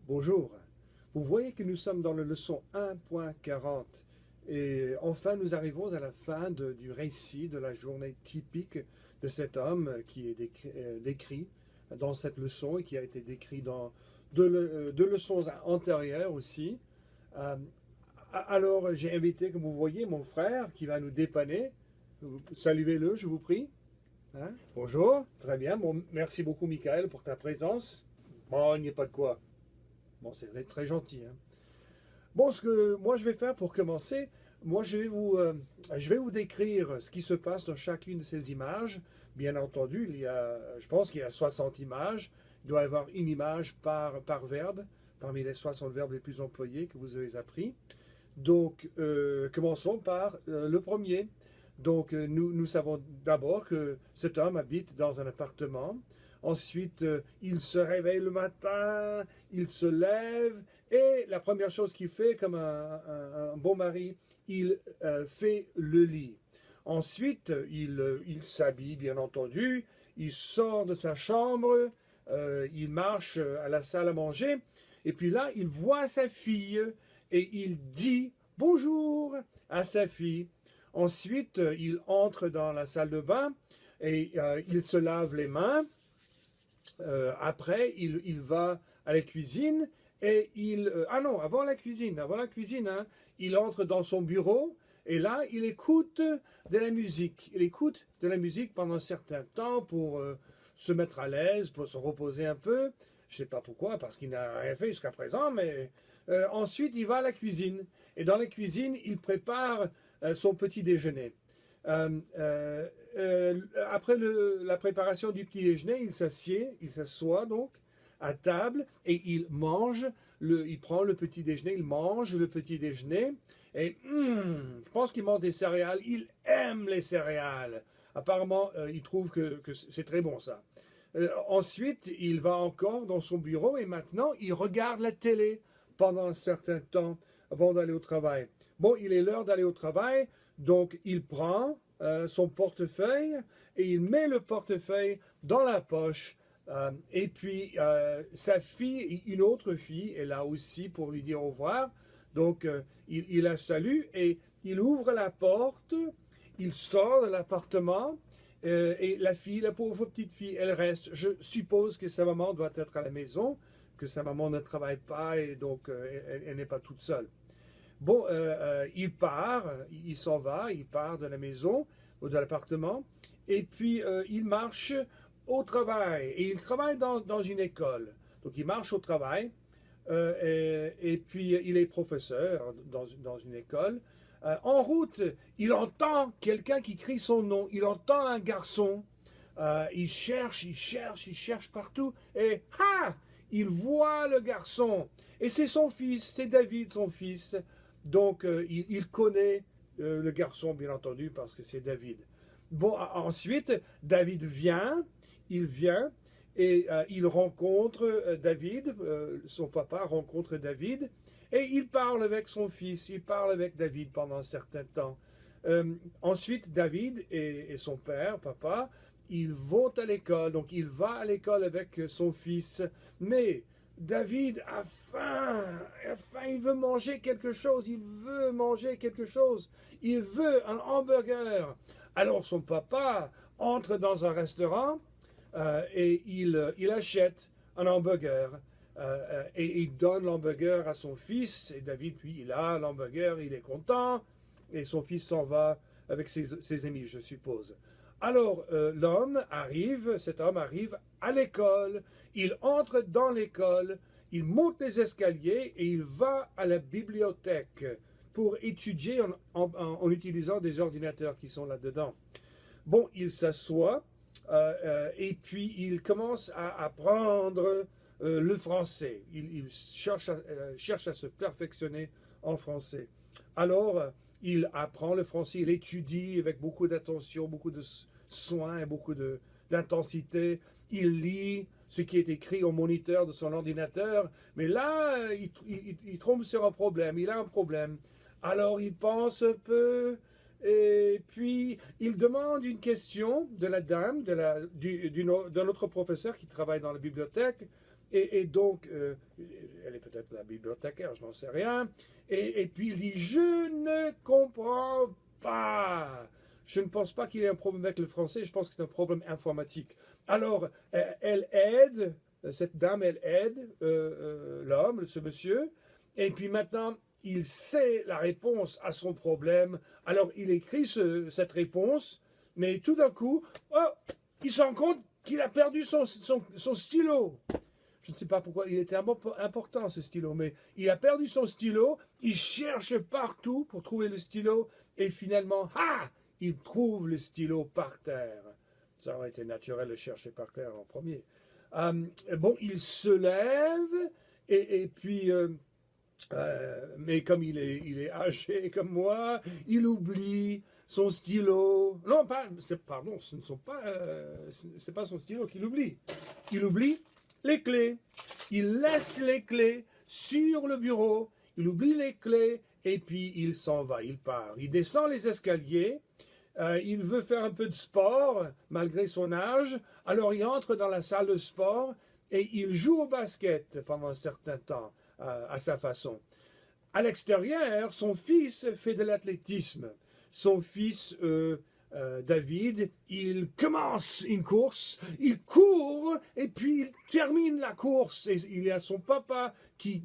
Bonjour, vous voyez que nous sommes dans la leçon 1.40 et enfin nous arrivons à la fin du récit de la journée typique de cet homme qui est décrit dans cette leçon et qui a été décrit dans deux leçons antérieures aussi. Euh, alors j'ai invité, comme vous voyez, mon frère qui va nous dépanner. Saluez-le, je vous prie. Hein? Bonjour, très bien. Bon, merci beaucoup Michael pour ta présence. Bon, il n'y a pas de quoi. Bon, c'est très gentil. Hein. Bon, ce que moi je vais faire pour commencer, moi je vais vous décrire ce qui se passe dans chacune de ces images. Bien entendu, je pense qu'il y a 60 images. Il doit y avoir une image par verbe, parmi les 60 verbes les plus employés que vous avez appris. Donc, commençons par le premier. Donc, nous savons d'abord que cet homme habite dans un appartement. Ensuite, il se réveille le matin, il se lève, et la première chose qu'il fait, comme un bon mari, il fait le lit. Ensuite, il s'habille, bien entendu, il sort de sa chambre, il marche à la salle à manger, et puis là, il voit sa fille, et il dit bonjour à sa fille. Ensuite, il entre dans la salle de bain, et il se lave les mains. Après, il va à la cuisine et ah non, avant la cuisine, hein, il entre dans son bureau et là, il écoute de la musique. Il écoute de la musique pendant un certain temps pour se mettre à l'aise, pour se reposer un peu. Je ne sais pas pourquoi, parce qu'il n'a rien fait jusqu'à présent, mais ensuite, il va à la cuisine. Et dans la cuisine, il prépare son petit déjeuner. Euh, euh, Après la préparation du petit déjeuner, il s'assoit donc à table et il mange, il prend le petit déjeuner, il mange le petit déjeuner et je pense qu'il mange des céréales, il aime les céréales. Apparemment, il trouve que c'est très bon ça. Ensuite, il va encore dans son bureau et maintenant, il regarde la télé pendant un certain temps avant d'aller au travail. Bon, il est l'heure d'aller au travail, donc il prend son portefeuille et il met le portefeuille dans la poche. Et puis sa fille, une autre fille, est là aussi pour lui dire au revoir. Donc il la salue et il ouvre la porte, il sort de l'appartement et la fille, la pauvre petite fille, elle reste. Je suppose que sa maman doit être à la maison, que sa maman ne travaille pas et donc elle n'est pas toute seule. Bon, il part, il s'en va, il part de la maison ou de l'appartement, et puis il marche au travail, et il travaille dans une école. Donc il marche au travail, et puis il est professeur dans une école. En route, il entend quelqu'un qui crie son nom, il entend un garçon, il cherche partout, et il voit le garçon, et c'est son fils, c'est David, son fils. Donc, il connaît le garçon, bien entendu, parce que c'est David. Bon, ensuite, David il vient et il rencontre David, son papa rencontre David, et il parle avec son fils, il parle avec David pendant un certain temps. Ensuite, David et son père, papa, ils vont à l'école, donc il va à l'école avec son fils, mais David a faim, il veut manger quelque chose, il veut manger quelque chose, il veut un hamburger. Alors son papa entre dans un restaurant et il achète un hamburger et il donne l'hamburger à son fils. Et David, puis, il a l'hamburger, il est content et son fils s'en va avec ses amis, je suppose. Alors cet homme arrive à l'école, il entre dans l'école, il monte les escaliers et il va à la bibliothèque pour étudier en utilisant des ordinateurs qui sont là-dedans. Bon, il s'assoit et puis il commence à apprendre le français. Il cherche à se perfectionner en français. Alors, il apprend le français, il étudie avec beaucoup d'attention, beaucoup de soin et beaucoup d'intensité. Il lit ce qui est écrit au moniteur de son ordinateur, mais là, il tombe sur un problème, il a un problème. Alors, il pense un peu, et puis il demande une question de la dame, d'un autre professeur qui travaille dans la bibliothèque, Et donc, elle est peut-être la bibliothécaire, je n'en sais rien. Et puis il dit, je ne comprends pas. Je ne pense pas qu'il y ait un problème avec le français, je pense que c'est un problème informatique. Alors, elle aide, cette dame, elle aide l'homme, ce monsieur, et puis maintenant, il sait la réponse à son problème, alors il écrit cette réponse, mais tout d'un coup, oh, il se rend compte qu'il a perdu son stylo. Je ne sais pas pourquoi, il était important ce stylo, mais il a perdu son stylo, il cherche partout pour trouver le stylo, et finalement, il trouve le stylo par terre. Ça aurait été naturel de chercher par terre en premier. Bon, il se lève, et puis, mais comme il est âgé comme moi, il oublie son stylo. Non, pardon, c'est pas son stylo qu'il oublie. Il oublie les clés. Il laisse les clés sur le bureau. Il oublie les clés et puis il s'en va. Il part. Il descend les escaliers. Il veut faire un peu de sport malgré son âge. Alors il entre dans la salle de sport et il joue au basket pendant un certain temps à sa façon. À l'extérieur, son fils fait de l'athlétisme. Son fils David, il commence une course, il court et puis il termine la course. Et il y a son papa qui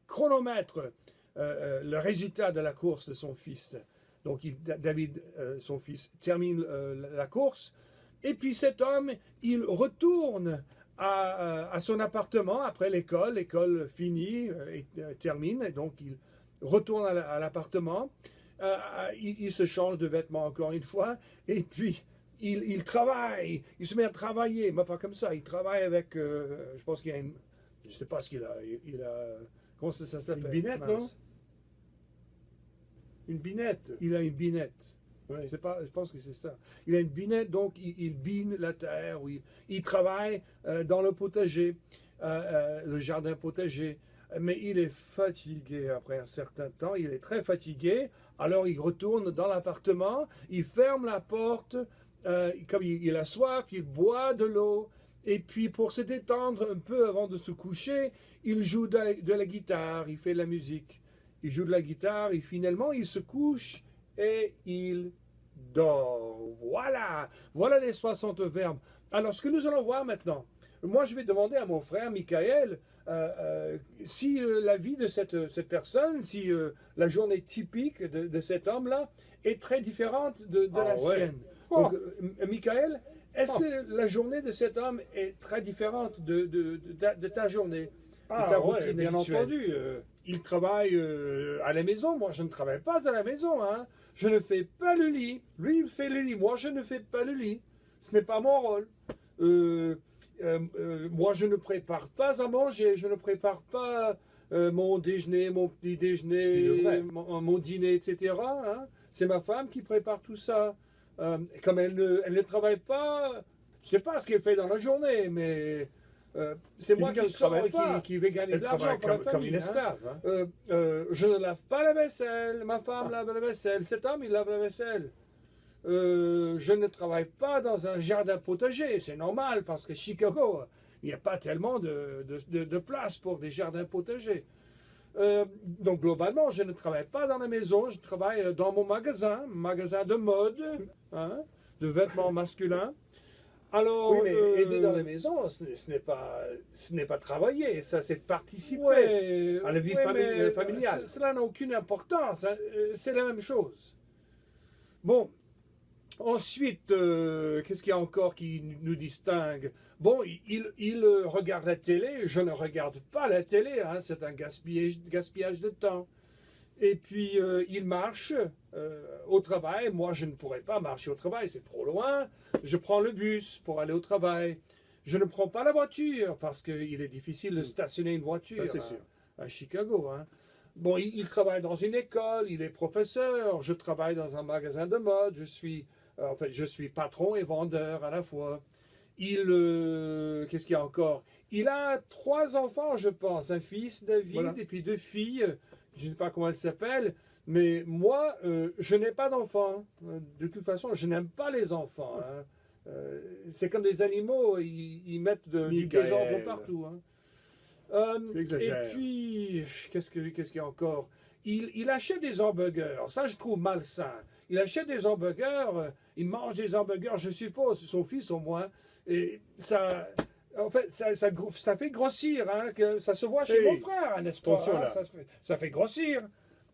chronomètre le résultat de la course de son fils. Donc David, son fils, termine la course. Et puis cet homme, il retourne à son appartement après l'école. L'école finit et termine. Et donc il retourne à l'appartement. Il se change de vêtements encore une fois, et puis il travaille, il se met à travailler, mais pas comme ça, il travaille avec, je pense qu'il y a une, je ne sais pas ce qu'il a, comment ça s'appelle? Une binette, non? Une binette. Il a une binette. Ouais, je pense que c'est ça. Il a une binette, donc il bine la terre, il travaille dans le potager, le jardin potager. Mais il est fatigué après un certain temps, il est très fatigué, alors il retourne dans l'appartement, il ferme la porte, comme il a soif, il boit de l'eau, et puis pour se détendre un peu avant de se coucher, il joue de la guitare, il fait de la musique. Il joue de la guitare et finalement il se couche et il dort. Voilà les 60 verbes. Alors ce que nous allons voir maintenant, moi je vais demander à mon frère Michael, si la vie de cette personne, si la journée typique de cet homme-là est très différente de la sienne. Donc, Michael, est-ce que la journée de cet homme est très différente de ta journée, de ta routine bien habituelle? entendu. Il travaille à la maison, moi je ne travaille pas à la maison. Hein. Je ne fais pas le lit. Lui il fait le lit, moi je ne fais pas le lit. Ce n'est pas mon rôle. Moi, je ne prépare pas à manger, je ne prépare pas mon déjeuner, mon petit déjeuner, mon dîner, etc. Hein. C'est ma femme qui prépare tout ça. Comme elle ne travaille pas, je ne sais pas ce qu'elle fait dans la journée, mais c'est moi qui vais gagner de l'argent pour la famille. Comme une esclave. Hein. Je ne lave pas la vaisselle, ma femme lave la vaisselle, cet homme il lave la vaisselle. Je ne travaille pas dans un jardin potager, c'est normal parce que Chicago, il n'y a pas tellement de place pour des jardins potagers. Donc globalement, je ne travaille pas dans la maison, je travaille dans mon magasin de mode, hein, de vêtements masculins. Alors, oui, mais aider dans la maison, ce n'est pas travailler, ça c'est participer à la vie familiale. Cela n'a aucune importance, hein, c'est la même chose. Bon. Ensuite, qu'est-ce qu'il y a encore qui nous distingue? Bon, il regarde la télé, je ne regarde pas la télé, hein, c'est un gaspillage de temps. Et puis, il marche au travail, moi je ne pourrais pas marcher au travail, c'est trop loin. Je prends le bus pour aller au travail. Je ne prends pas la voiture parce qu'il est difficile de stationner une voiture à Chicago. Hein. Bon, il travaille dans une école, il est professeur, je travaille dans un magasin de mode, je suis patron et vendeur à la fois. Qu'est-ce qu'il y a encore? Il a 3 enfants, je pense, un fils, David, et puis 2 filles, je ne sais pas comment elles s'appellent, mais moi, je n'ai pas d'enfants. De toute façon, je n'aime pas les enfants. Hein. C'est comme des animaux, ils mettent du désordre partout. Hein. Tu Et exagères. puis, qu'est-ce qu'il y a encore? Il achète des hamburgers. Ça, je trouve malsain. Il achète des hamburgers, il mange des hamburgers, je suppose, son fils au moins. Et ça, en fait, ça fait grossir, hein, que ça se voit chez Hey, mon frère, hein, n'est-ce pas? attention Hein, là. ça fait grossir.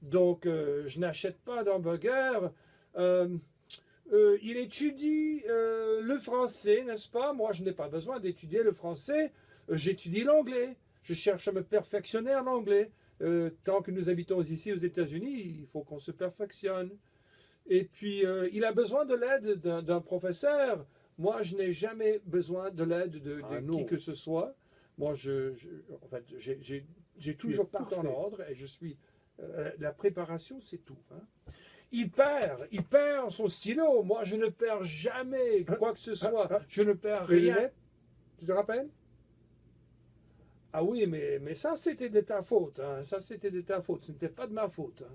Donc, je n'achète pas d'hamburgers. Euh, il étudie le français, n'est-ce pas? Moi, je n'ai pas besoin d'étudier le français. J'étudie l'anglais. Je cherche à me perfectionner en anglais. Tant que nous habitons ici aux États-Unis, il faut qu'on se perfectionne. Et puis, il a besoin de l'aide d'un professeur. Moi, je n'ai jamais besoin de l'aide de Ah qui non. que ce soit. Moi, en fait, j'ai toujours tout en parfait. ordre et je suis. La préparation, c'est tout. Hein. Il perd son stylo. Moi, je ne perds jamais quoi que ce soit. Je ne perds Les rien. lunettes, tu te rappelles? Ah oui, mais ça, c'était de ta faute. Hein. Ça, c'était de ta faute. Ce n'était pas de ma faute. Hein.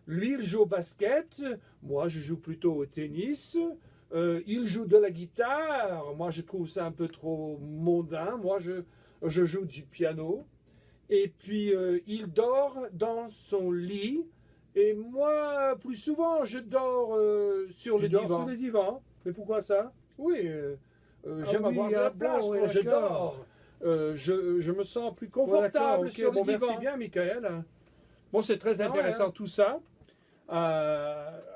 Lui, il joue au basket. Moi, je joue plutôt au tennis. Il joue de la guitare. Moi, je trouve ça un peu trop mondain. Moi, je joue du piano. Et puis, il dort dans son lit. Et moi, plus souvent, je dors sur Tu le dors divan. sur le divan. Mais pourquoi ça? Oui, Ah j'aime oui, avoir de la ah place bon, quand je d'accord. dors. Je me sens plus Ouais, confortable d'accord, ok. sur Bon, le divan. merci bien, Michael. Bon, c'est très Ah ouais, intéressant hein. tout ça.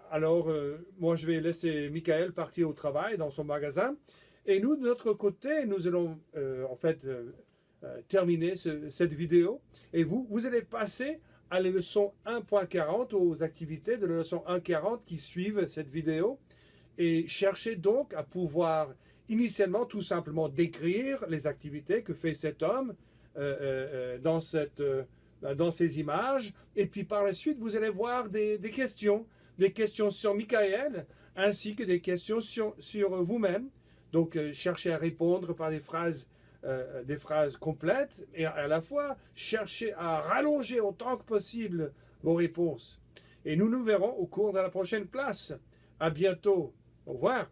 Alors, moi, je vais laisser Michael partir au travail dans son magasin. Et nous, de notre côté, nous allons en fait terminer cette vidéo. Et vous allez passer à la leçon 1.40, aux activités de la leçon 1.40 qui suivent cette vidéo. Et cherchez donc à pouvoir initialement tout simplement décrire les activités que fait cet homme dans ces images. Et puis par la suite, vous allez voir des questions sur Michael, ainsi que des questions sur vous-même. Donc cherchez à répondre par des phrases complètes et à la fois cherchez à rallonger autant que possible vos réponses. Et nous nous verrons au cours de la prochaine classe. À bientôt. Au revoir.